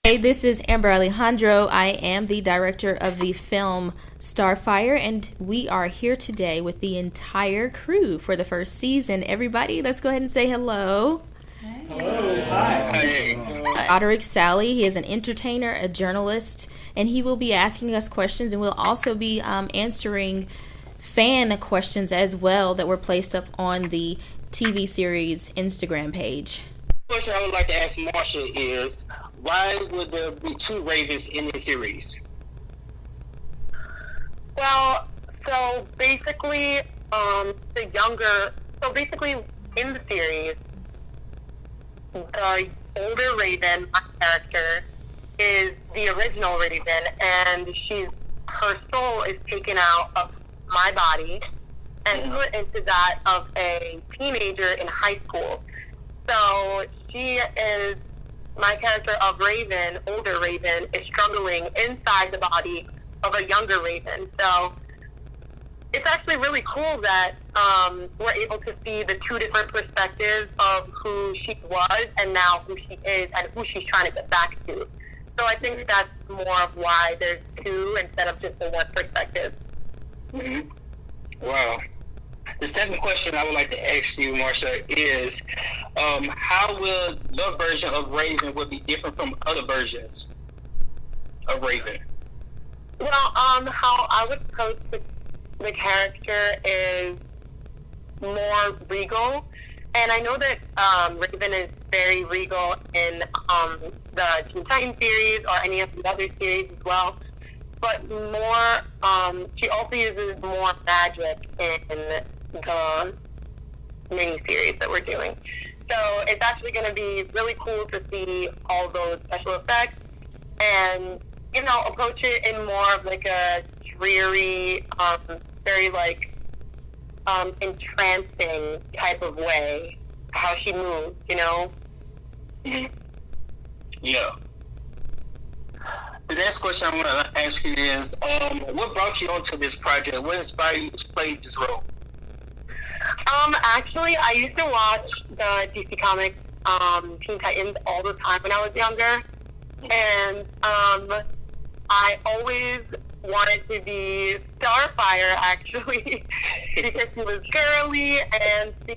Hey, this is Amber Alejandro. I am the director of the film Starfire, and we are here today with the entire crew for the first season. Everybody, let's go ahead and say hello. Hello. Hi. Daroderick, Sallie. He is an entertainer, a journalist, and he will be asking us questions, and we'll also be answering fan questions as well that were placed up on the TV series Instagram page. The question I would like to ask Marcia is, why would there be two Ravens in the series? Well, so basically, in the series, the older Raven, my character, is the original Raven, and her soul is taken out of my body and put into that of a teenager in high school. So my character of Raven, older Raven, is struggling inside the body of a younger Raven. So it's actually really cool that we're able to see the two different perspectives of who she was and now who she is and who she's trying to get back to. So I think that's more of why there's two instead of just the one perspective. Mm-hmm. Wow. The second question I would like to ask you, Marcia, is how will your version of Raven would be different from other versions of Raven? Well, how I would approach the character is more regal, and I know that Raven is very regal in the Teen Titans series or any of the other series as well, but more, she also uses more magic in the mini-series that we're doing. So it's actually going to be really cool to see all those special effects and, approach it in more of like a dreary, very entrancing type of way, how she moves, Yeah. The next question I want to ask you is, what brought you onto this project? What inspired you to play this role? Actually, I used to watch the DC Comics Teen Titans all the time when I was younger, and I always wanted to be Starfire, actually, because she was girly, and she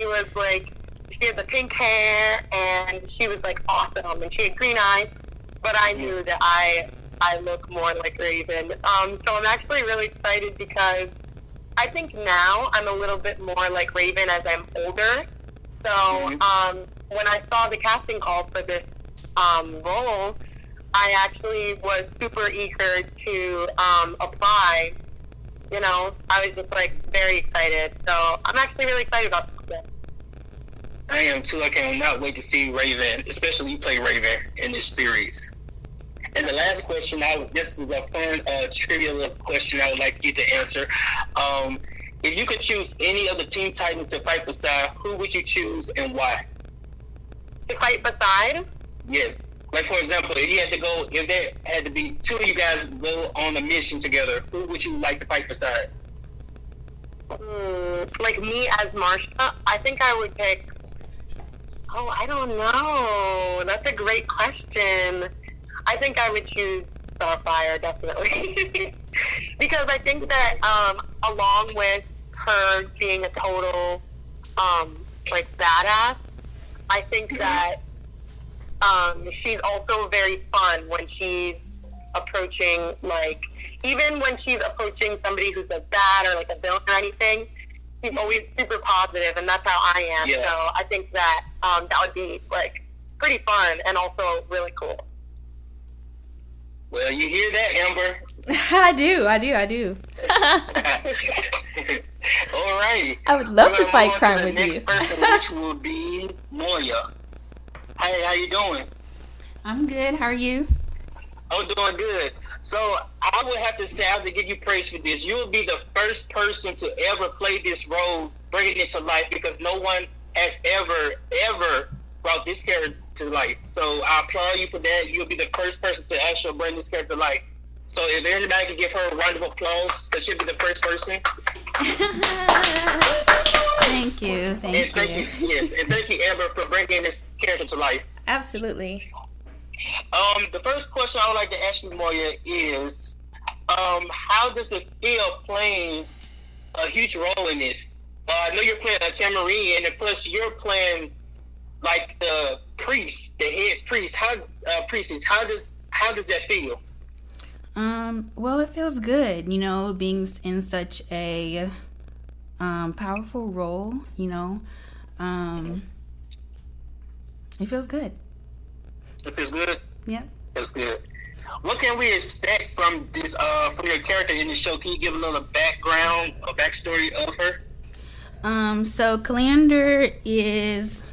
had the pink hair, and she was, awesome, and she had green eyes, but I knew that I look more like Raven. So I'm actually really excited because I think now I'm a little bit more like Raven as I'm older. So when I saw the casting call for this role, I actually was super eager to apply. I was just very excited. So I'm actually really excited about this. I am too. I cannot wait to see Raven, especially you play Raven in this series. And the last question, this is a fun trivia question I would like you to answer. If you could choose any of the Teen Titans to fight beside, who would you choose and why? To fight beside? Yes. For example, if there had to be two of you guys go on a mission together, who would you like to fight beside? Like me as Marcia? I think I would pick... Oh, I don't know. That's a great question. I think I would choose Starfire, definitely. Because I think that along with her being a total badass, I think that she's also very fun when she's approaching, even when she's approaching somebody who's bad or a villain or anything, she's always super positive, and that's how I am. Yeah. So I think that that would be pretty fun and also really cool. Well, you hear that, Amber? I do. All right. I would love to fight crime with you. Next person, which will be Moiya. Hey, how you doing? I'm good. How are you? I'm doing good. So I would have to say, I have to give you praise for this. You will be the first person to ever play this role, bringing it to life, because no one has ever brought this character to life. So I applaud you for that. You'll be the first person to actually bring this character to life. So if anybody can give her a round of applause, that should be the first person. Thank you. Thank you. Yes, and thank you, Amber, for bringing this character to life. Absolutely. The first question I would like to ask you, Moiya, is how does it feel playing a huge role in this? I know you're playing a Tamarine, and plus you're playing like the priest, the head priest. Priestess. How does that feel? Well, it feels good, being in such a powerful role, it feels good. It feels good? Yeah. That's good. What can we expect from this, from your character in the show? Can you give a little background or backstory of her? So Calander is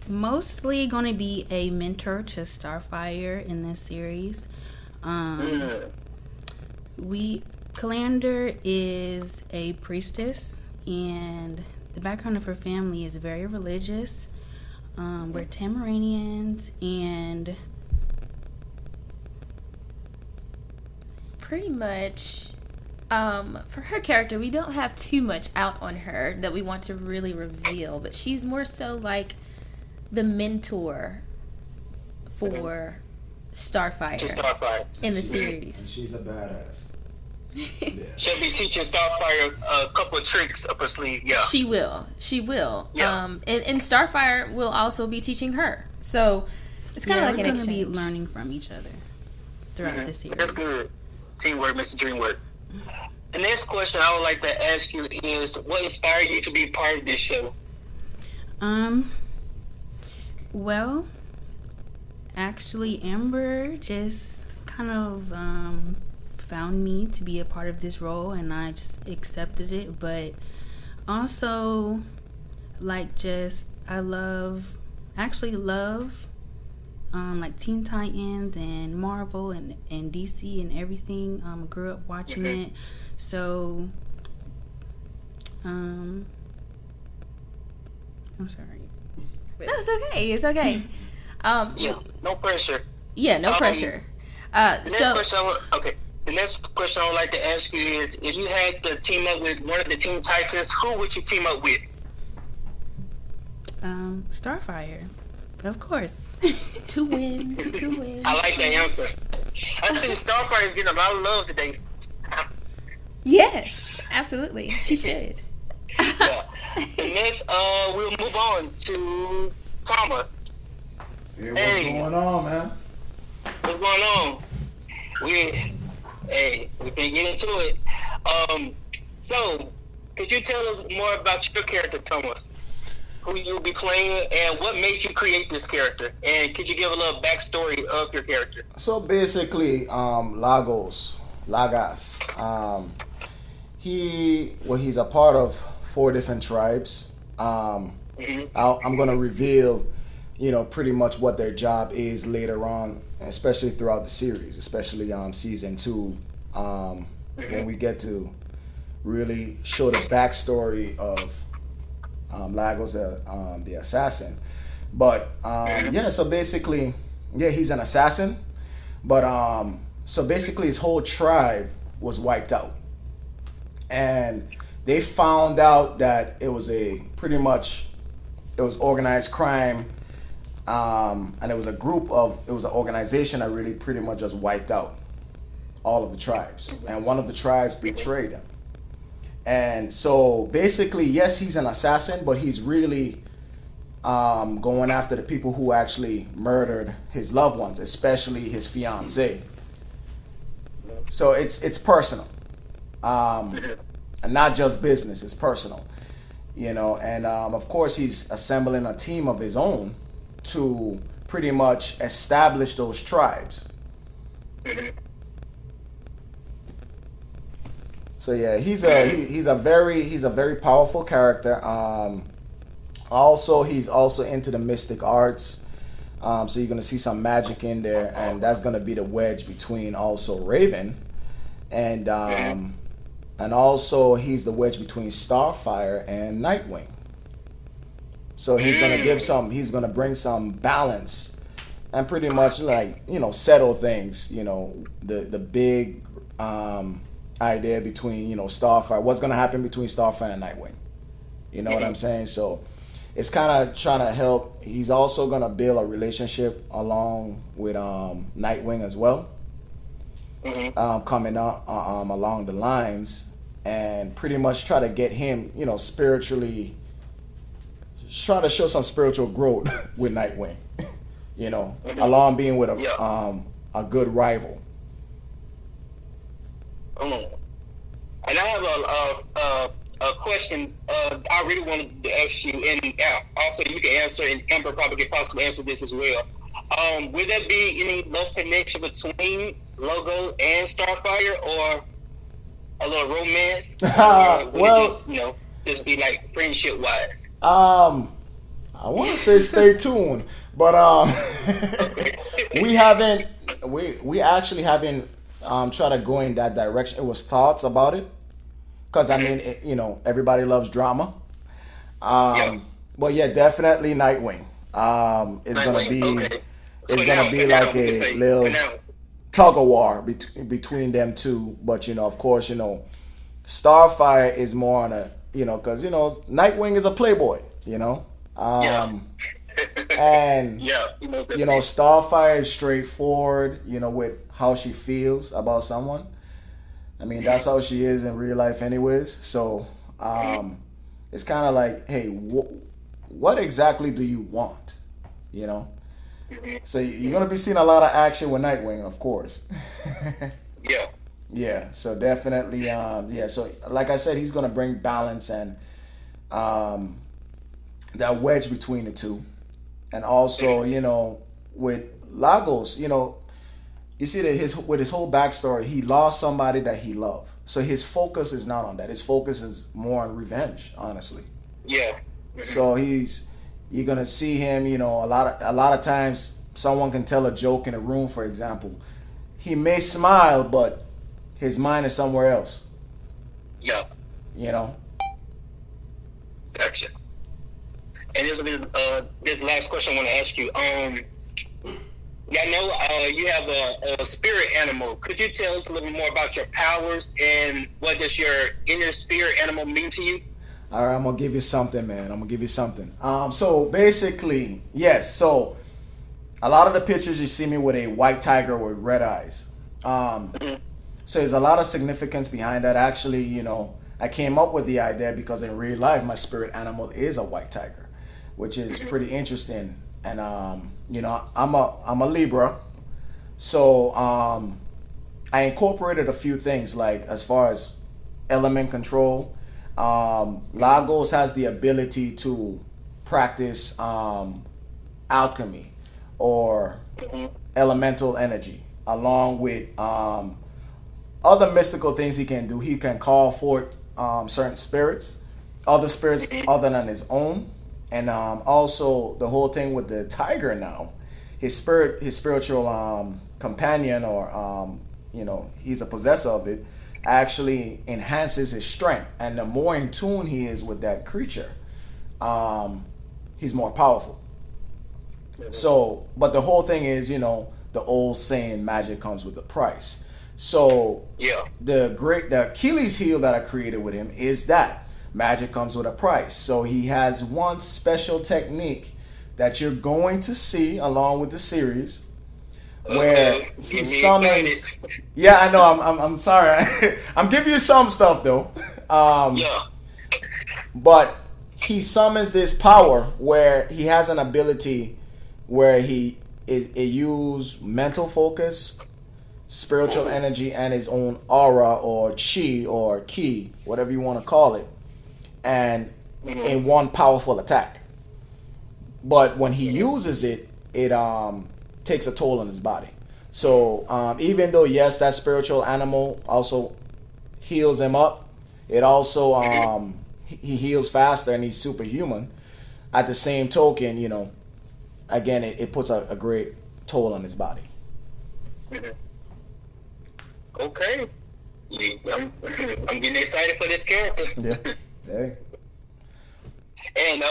mostly going to be a mentor to Starfire in this series. Calander is a priestess, and the background of her family is very religious. We're Tamaranians, and pretty much for her character, we don't have too much out on her that we want to really reveal, but she's more so like the mentor for Starfire in the series. And she's a badass. Yeah. She'll be teaching Starfire a couple of tricks up her sleeve. Yeah, she will. Yeah. And Starfire will also be teaching her. So it's kind of like an exchange. We're going to be learning from each other throughout the series. That's good. Teamwork makes the dream work. The next question I would like to ask you is, what inspired you to be part of this show? Well, actually, Amber just kind of found me to be a part of this role, and I just accepted it. But also, I love like Teen Titans and Marvel and DC and everything. Grew up watching it, so I'm sorry. No, it's okay. It's okay. No pressure. Yeah, no pressure. The next question I would like to ask you is, if you had to team up with one of the Teen Titans, who would you team up with? Starfire, of course. Two wins. I like that answer. I think Starfire is getting a lot of love today. Yes, absolutely. She should. Yeah. The next, we'll move on to Tomas. Yeah, what's going on, man? What's going on? We can get into it. So, could you tell us more about your character, Tomas? Who you'll be playing, and what made you create this character? And could you give a little backstory of your character? So basically, Lagas. He's a part of 4 different tribes. I'm gonna reveal, pretty much what their job is later on, especially throughout the series, especially season 2, when we get to really show the backstory of Lagos, the assassin. But so basically, he's an assassin. But so basically, his whole tribe was wiped out, and they found out that it was organized crime, and it was an organization that really pretty much just wiped out all of the tribes, and one of the tribes betrayed him. And so basically, yes, he's an assassin, but he's really going after the people who actually murdered his loved ones, especially his fiancée. So it's personal, and not just business. It's personal, And of course, he's assembling a team of his own to pretty much establish those tribes. So yeah, he's a very powerful character. He's also into the mystic arts. So you're gonna see some magic in there, and that's gonna be the wedge between also Raven, and also he's the wedge between Starfire and Nightwing. So he's gonna bring some balance, and pretty much settle things. The big idea between Starfire, what's gonna happen between Starfire and Nightwing. You know what I'm saying? So it's kind of trying to help. He's also gonna build a relationship along with Nightwing as well, coming up along the lines, and pretty much try to get him, spiritually, try to show some spiritual growth with Nightwing, along being with a good rival. And I have a question I really wanted to ask you, and also you can answer, and Amber probably could possibly answer this as well. Would there be any love connection between Logo and Starfire, or a little romance? Or would it just be like friendship wise? I want to say stay tuned, but we actually haven't tried to go in that direction. It was thoughts about it, because I mean, everybody loves drama. But yeah, definitely Nightwing. Is gonna be like a little tug of war between them two. But of course, Starfire is more on a, because Nightwing is a playboy, and Starfire is straightforward, with how she feels about someone. I mean, that's how she is in real life anyways. So it's kind of like, hey, what exactly do you want? So you're going to be seeing a lot of action with Nightwing, of course. Yeah, so definitely, so like I said, he's going to bring balance and that wedge between the two. And also, with Lagos, you see that with his whole backstory, he lost somebody that he loved. So his focus is not on that. His focus is more on revenge, honestly. Yeah. So you're gonna see him, a lot of times someone can tell a joke in a room, for example. He may smile, but his mind is somewhere else. Yeah. Gotcha. And this last question I want to ask you. I know you have a spirit animal. Could you tell us a little more about your powers and what does your inner spirit animal mean to you? All right, I'm going to give you something, man. I'm going to give you something. So basically, yes. So a lot of the pictures you see me with a white tiger with red eyes. So there's a lot of significance behind that. Actually, I came up with the idea because in real life, my spirit animal is a white tiger, which is pretty interesting. And I'm a Libra, so I incorporated a few things, like as far as element control. Lagos has the ability to practice alchemy or elemental energy, along with other mystical things he can do. He can call forth certain spirits, other spirits other than his own. And also the whole thing with the tiger now, his spiritual companion, or he's a possessor of it, actually enhances his strength. And the more in tune he is with that creature, he's more powerful. So, but the whole thing is, the old saying, magic comes with a price. So the Achilles heel that I created with him is that magic comes with a price. So he has one special technique that you're going to see along with the series, where he summons. Yeah, I know. I'm sorry. I'm giving you some stuff though. But he summons this power where he has an ability where he use mental focus, spiritual energy, and his own aura or chi or ki, whatever you want to call it, and in one powerful attack. But when he uses it, it takes a toll on his body. So even though, yes, that spiritual animal also heals him up, it also he heals faster and he's superhuman. At the same token, again, it puts a great toll on his body. Okay. I'm getting excited for this character. Yeah. Hey. And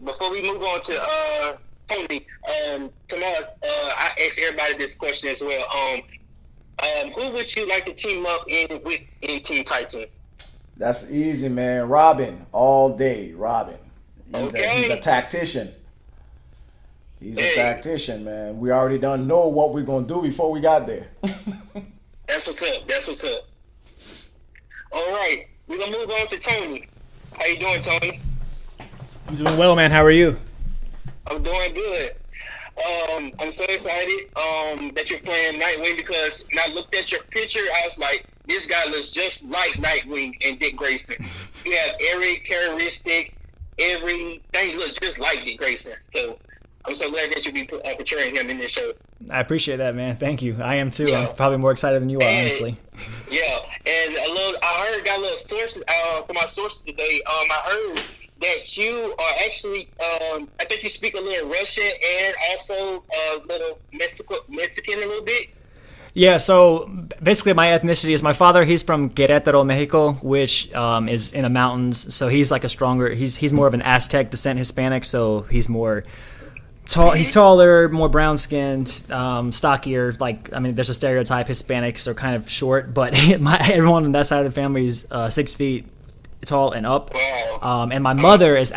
before we move on to Tony, Tomas, I asked everybody this question as well. Who would you like to team up with in Teen Titans? That's easy, man. Robin, all day. Robin. He's a tactician. He's a tactician, man. We already done know what we're gonna do before we got there. That's what's up. All right, we're gonna move on to Tony. How you doing, Tony? I'm doing well, man. How are you? I'm doing good. I'm so excited that you're playing Nightwing, because when I looked at your picture, I was like, this guy looks just like Nightwing and Dick Grayson. You have every characteristic, everything looks just like Dick Grayson. So I'm so glad that you'll be portraying him in this show. I appreciate that, man. Thank you. I am too. Yeah. I'm probably more excited than you are, honestly. Yeah, and got a little sources from my sources today. I heard that you are actually, I think you speak a little Russian and also a little Mexican a little bit. Yeah, so basically my ethnicity is, my father, he's from Querétaro, Mexico, which is in the mountains. So he's like he's more of an Aztec descent Hispanic, so he's more tall. He's taller, more brown-skinned, stockier. Like, I mean, there's a stereotype, Hispanics are kind of short, but everyone on that side of the family is 6 feet tall and up. Wow. And my mother's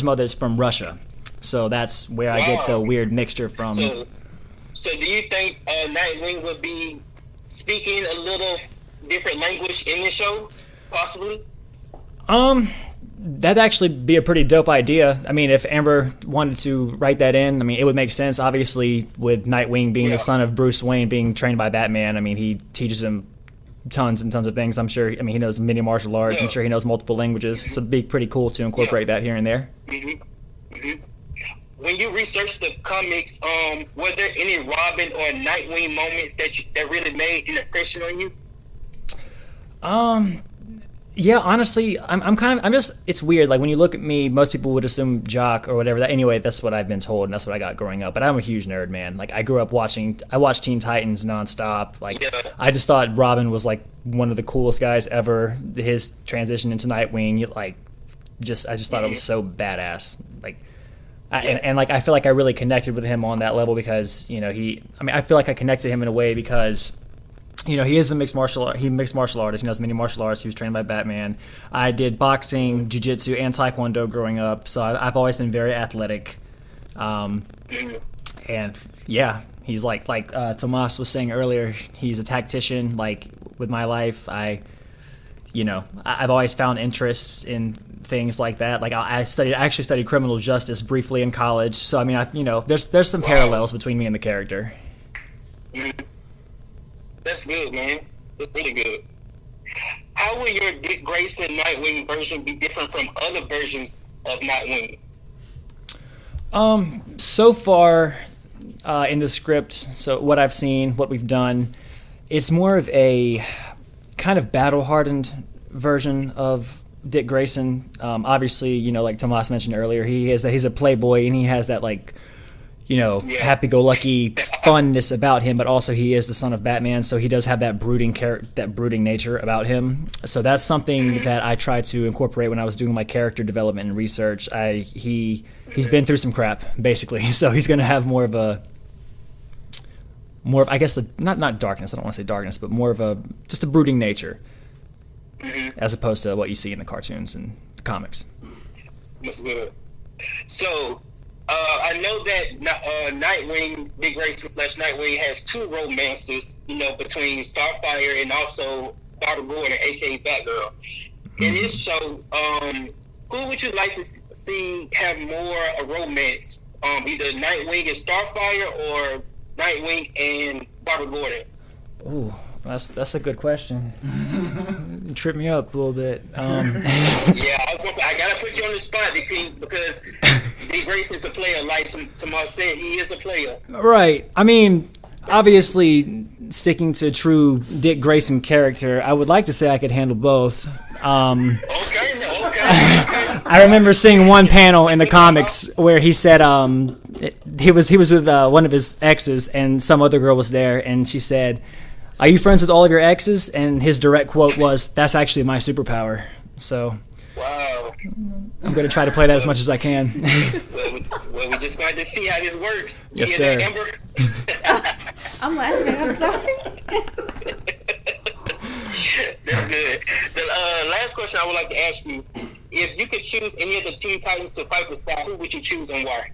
mother's from Russia, so that's where I get the weird mixture from. So do you think Nightwing would be speaking a little different language in the show, possibly? That'd actually be a pretty dope idea. I mean, if Amber wanted to write that in, I mean, it would make sense. Obviously, with Nightwing being the son of Bruce Wayne, being trained by Batman, I mean, he teaches him tons and tons of things. I'm sure, I mean, he knows many martial arts. I'm sure he knows multiple languages. So it'd be pretty cool to incorporate that here and there. When you researched the comics, were there any Robin or Nightwing moments that really made an impression on you? Yeah, honestly, it's weird. Like, when you look at me, most people would assume jock or whatever. Anyway, that's what I've been told, and that's what I got growing up. But I'm a huge nerd, man. Like, I grew up I watched Teen Titans nonstop. Like, I just thought Robin was, like, one of the coolest guys ever. His transition into Nightwing, I just thought it was so badass. Like, and like, I feel like I really connected with him on that level because, you know, I feel like I connected him in a way because, you know, he is a mixed martial artist. He knows many martial arts. He was trained by Batman. I did boxing, jiu-jitsu, and taekwondo growing up, so I've always been very athletic. And yeah, he's like Tomas was saying earlier, he's a tactician. Like, with my life, I've always found interests in things like that. Like, I actually studied criminal justice briefly in college. So I mean, there's some parallels between me and the character. That's good, man. That's really good. How will your Dick Grayson Nightwing version be different from other versions of Nightwing? So far in the script, so what I've seen, what we've done, it's more of a kind of battle-hardened version of Dick Grayson. Obviously, you know, like Tomas mentioned earlier, he's a playboy and he has that, like, you know, happy-go-lucky funness about him, but also he is the son of Batman, so he does have that brooding nature about him. So that's something that I tried to incorporate when I was doing my character development and research. He's been through some crap, basically, so he's going to have more of I guess, not darkness. I don't want to say darkness, but more of just a brooding nature, as opposed to what you see in the cartoons and the comics. That's good. So, I know that Nightwing, Dick Grayson / Nightwing, has two romances, you know, between Starfire and also Daroderick, aka Batgirl. In this show, who would you like to see have more a romance? Either Nightwing and Starfire or Nightwing and Daroderick? Ooh, that's a good question. You tripped me up a little bit. Yeah, I gotta put you on the spot because Dick Grayson's a player. Like Tomas said, he is a player. Right. I mean, obviously, sticking to true Dick Grayson character, I would like to say I could handle both. Okay. I remember seeing one panel in the comics where he said he was with one of his exes, and some other girl was there, and she said, "Are you friends with all of your exes?" And his direct quote was, "That's actually my superpower." So, wow. I'm going to try to play that as much as I can. Well, we're just going to see how this works. Yes, sir. Amber? I'm laughing. I'm sorry. That's good. The last question I would like to ask you if you could choose any of the Teen Titans to fight beside, who would you choose and why?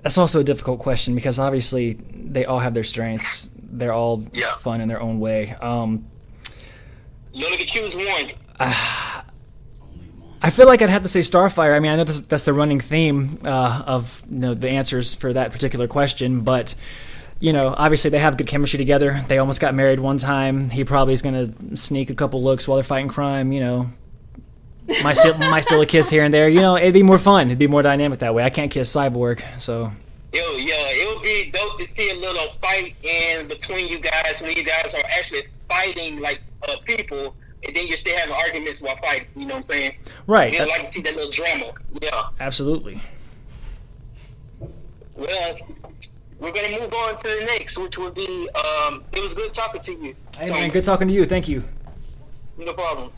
That's also a difficult question because obviously they all have their strengths. They're all fun in their own way. You only can choose one. I feel like I'd have to say Starfire. I mean, I know that's the running theme of the answers for that particular question, but obviously they have good chemistry together. They almost got married one time. He probably is going to sneak a couple looks while they're fighting crime. Might steal a kiss here and there. It'd be more fun. It'd be more dynamic that way. I can't kiss Cyborg, so. It would be dope to see a little fight in between you guys when you guys are actually fighting like people, and then you're still having arguments while fighting. You know what I'm saying? Right. I'd like to see that little drama. Yeah. Absolutely. Well, we're gonna move on to the next, which would be. It was good talking to you. Hey man, good talking to you. Thank you. No problem.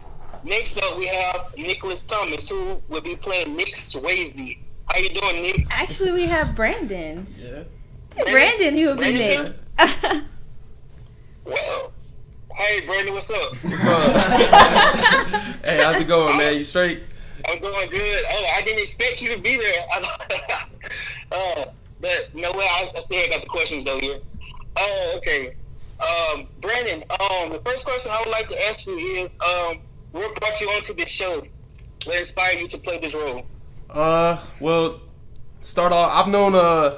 Next up, we have Nicholas Thomas, who will be playing Nick Swayze. How you doing, Nick? Actually, we have Brandon. Yeah. Hey, Brandon, who will be Nick. Well, hey, Brandon, what's up? What's up? Hey, how's it going, man? You straight? I'm going good. Oh, I didn't expect you to be there. But you know what? I still got the questions though here. Oh, okay. Brandon, the first question I would like to ask you is, what brought you onto this show? What inspired you to play this role? Well, start off, I've known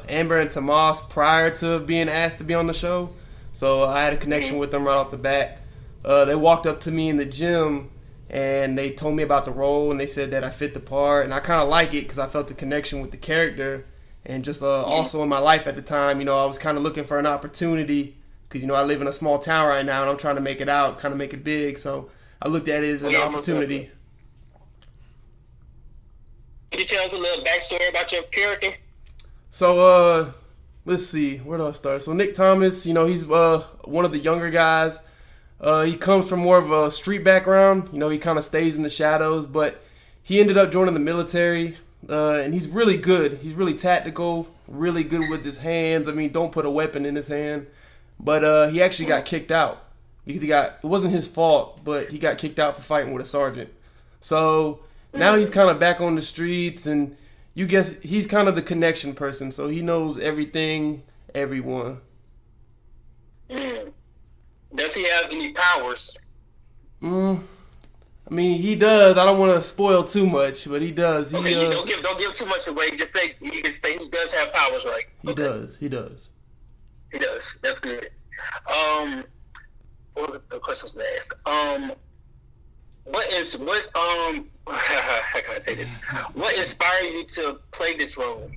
Amber and Tomas prior to being asked to be on the show, so I had a connection with them right off the bat. They walked up to me in the gym and they told me about the role, and they said that I fit the part, and I kind of like it because I felt the connection with the character, and just also in my life at the time, I was kind of looking for an opportunity because I live in a small town right now and I'm trying to make it out, kind of make it big, so I looked at it as an opportunity. Could you tell us a little backstory about your character? So, let's see. Where do I start? So, Nick Thomas, he's one of the younger guys. He comes from more of a street background. He kind of stays in the shadows, but he ended up joining the military, and he's really good. He's really tactical, really good with his hands. I mean, don't put a weapon in his hand. But he actually got kicked out because it wasn't his fault, but he got kicked out for fighting with a sergeant. So now he's kind of back on the streets, and you guess he's kind of the connection person, so he knows everything, everyone. Does he have any powers? I mean, he does. I don't want to spoil too much, but he does. Okay, don't give too much away. Just say you can say he does have powers, right? He does. He does. He does. That's good. What were the questions to ask? How can I say this? What inspired you to play this role?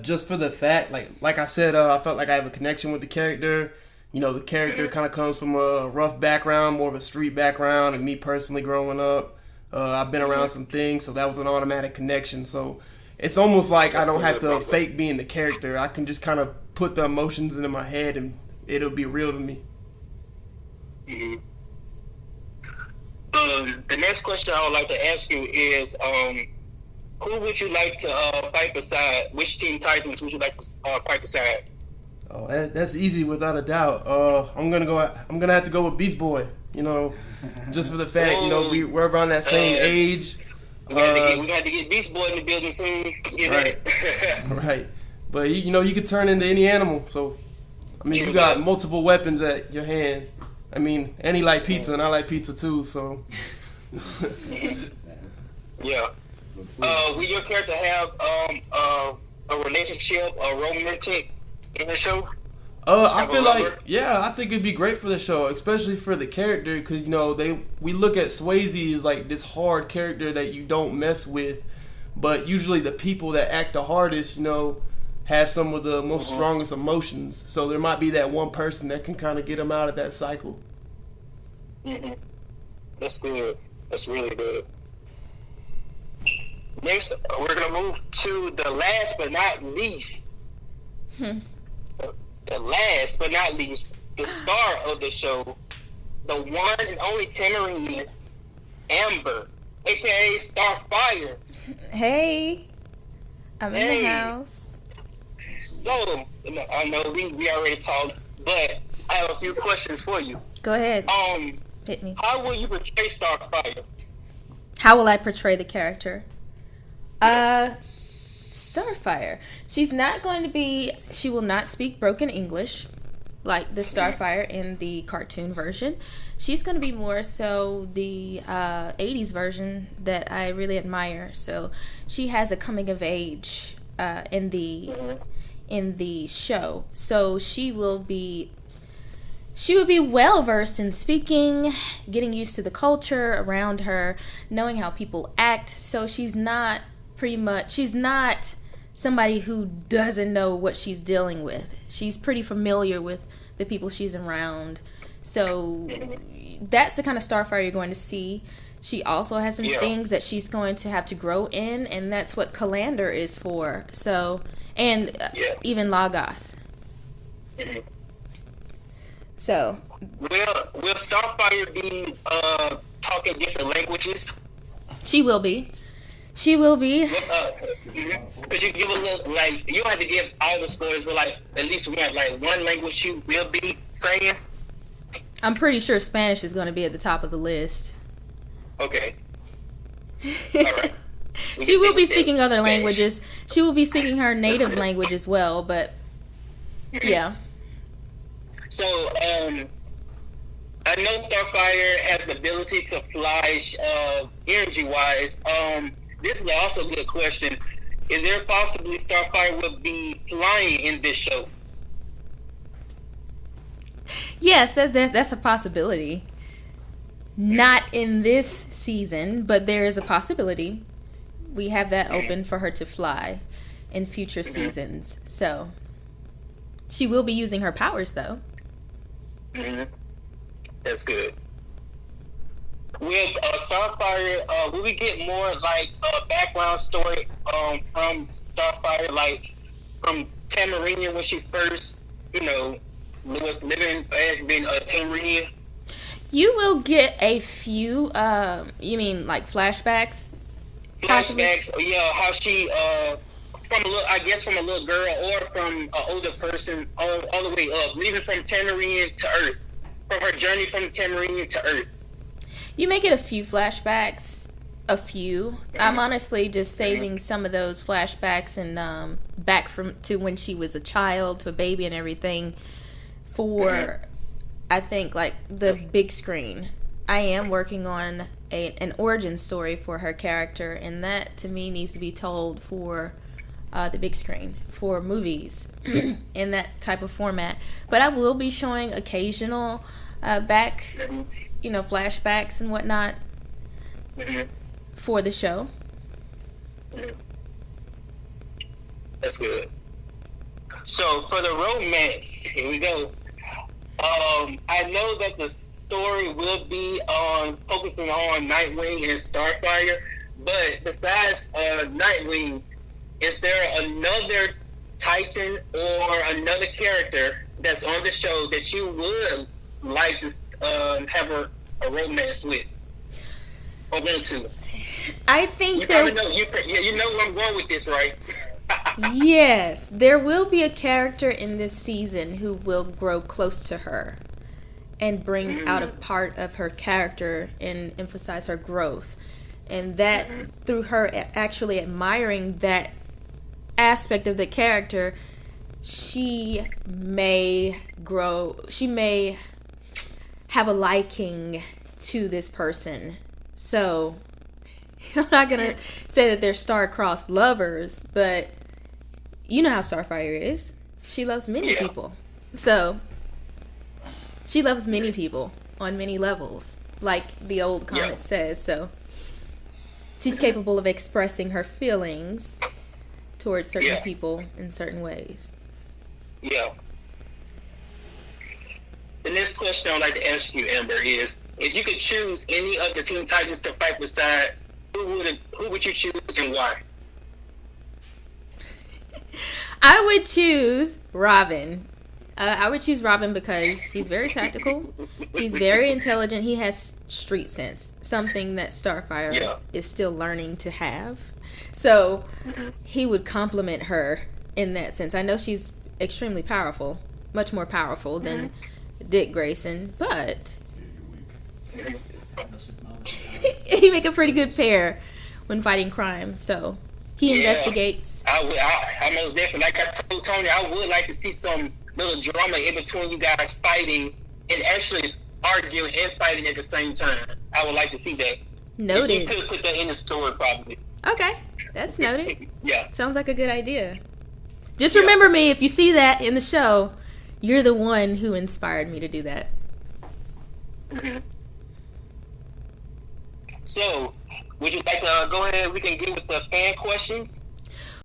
Just for the fact, like I said, I felt like I have a connection with the character. The character kind of comes from a rough background, more of a street background, and me personally growing up, I've been around some things, so that was an automatic connection. So it's almost like I don't have to fake being the character. I can just kind of put the emotions into my head, and it'll be real to me. Mm-hmm. The next question I would like to ask you is, who would you like to fight beside? Which Teen Titans would you like to fight beside? Oh, that's easy without a doubt. I'm gonna have to go with Beast Boy. Just for the fact, we're around that same age. We're gonna have to get Beast Boy in the building soon. Right. Right. But you could turn into any animal. So, I mean, you got multiple weapons at your hand. I mean, and he like pizza, and I like pizza too. So. Yeah. Will your character have a relationship, a romantic in the show? I feel like, I think it'd be great for the show, especially for the character, because we look at Swayze as like this hard character that you don't mess with, but usually the people that act the hardest, have some of the most strongest emotions. So there might be that one person that can kind of get them out of that cycle. Mm-hmm. That's good. That's really good. Next, we're gonna move to the last but not least. The last but not least, the star of the show, the one and only Tamarine, Amber, aka Starfire. Hey, I'm in the house. So, I know we already talked, but I have a few questions for you. Go ahead. Hit me. How will you portray Starfire? How will I portray the character? Starfire. She will not speak broken English like the Starfire in the cartoon version. She's going to be more so the 80s version that I really admire. So she has a coming of age in the show. So she will be well versed in speaking, getting used to the culture around her, knowing how people act. So she's not somebody who doesn't know what she's dealing with. She's pretty familiar with the people she's around. So that's the kind of Starfire you're going to see. She also has some things that she's going to have to grow in, and that's what Calander is for. So, and even Lagos. So, will Starfire be talking different languages? She will be. She will be. Could you give a little, like, you don't have to give all the spoilers, but like at least we have like one language she will be saying. I'm pretty sure Spanish is going to be at the top of the list. Okay. All right. She will be speaking other languages. She will be speaking her native language as well, but yeah. So, I know Starfire has the ability to fly energy-wise. This is also a good question. Is there possibly Starfire will be flying in this show? Yes, that's a possibility. Not in this season, but there is a possibility. We have that open for her to fly in future seasons. So she will be using her powers, though. That's good. With Starfire, will we get more like background story from Starfire, like from Tamarina when she first, was living as being a Tamarina? You will get a few. You mean like flashbacks? Flashbacks, yeah. How she from a little girl or from an older person, all the way up, leaving from Tamarina to Earth, from her journey from Tamarina to Earth. You may get a few flashbacks. A few. I'm honestly just saving some of those flashbacks and back to when she was a child, to a baby and everything, for I think like the big screen. I am working on an origin story for her character, and that to me needs to be told for the big screen, for movies in that type of format. But I will be showing occasional flashbacks and whatnot for the show. That's good. So for the romance, here we go. I know that the story will be focusing on Nightwing and Starfire, but besides Nightwing, is there another Titan or another character that's on the show that you would like to have a romance with? Or one or two? I think you probably know. You know where I'm going with this, right? Yes, there will be a character in this season who will grow close to her and bring out a part of her character and emphasize her growth. And that through her actually admiring that aspect of the character, she may grow, she may have a liking to this person. So I'm not going to say that they're star-crossed lovers, but you know how Starfire is. She loves many people. So she loves many people on many levels, like the old comic says. So she's capable of expressing her feelings towards certain people in certain ways. Yeah. The next question I'd like to ask you, Amber, is if you could choose any of the Teen Titans to fight beside, who would you choose and why? I would choose Robin. I would choose Robin because he's very tactical. He's very intelligent. He has street sense, something that Starfire is still learning to have. So he would complement her in that sense. I know she's extremely powerful, much more powerful than Dick Grayson, but He make a pretty good pair when fighting crime. So he investigates. I most definitely, like I told Tony, I would like to see some little drama in between you guys fighting and actually arguing and fighting at the same time. I would like to see that. Noted. You could put that in the story, probably. Okay, that's noted. Yeah. Sounds like a good idea. Just remember me, if you see that in the show, you're the one who inspired me to do that. Mm-hmm. So, would you like to go ahead? We can get with the fan questions.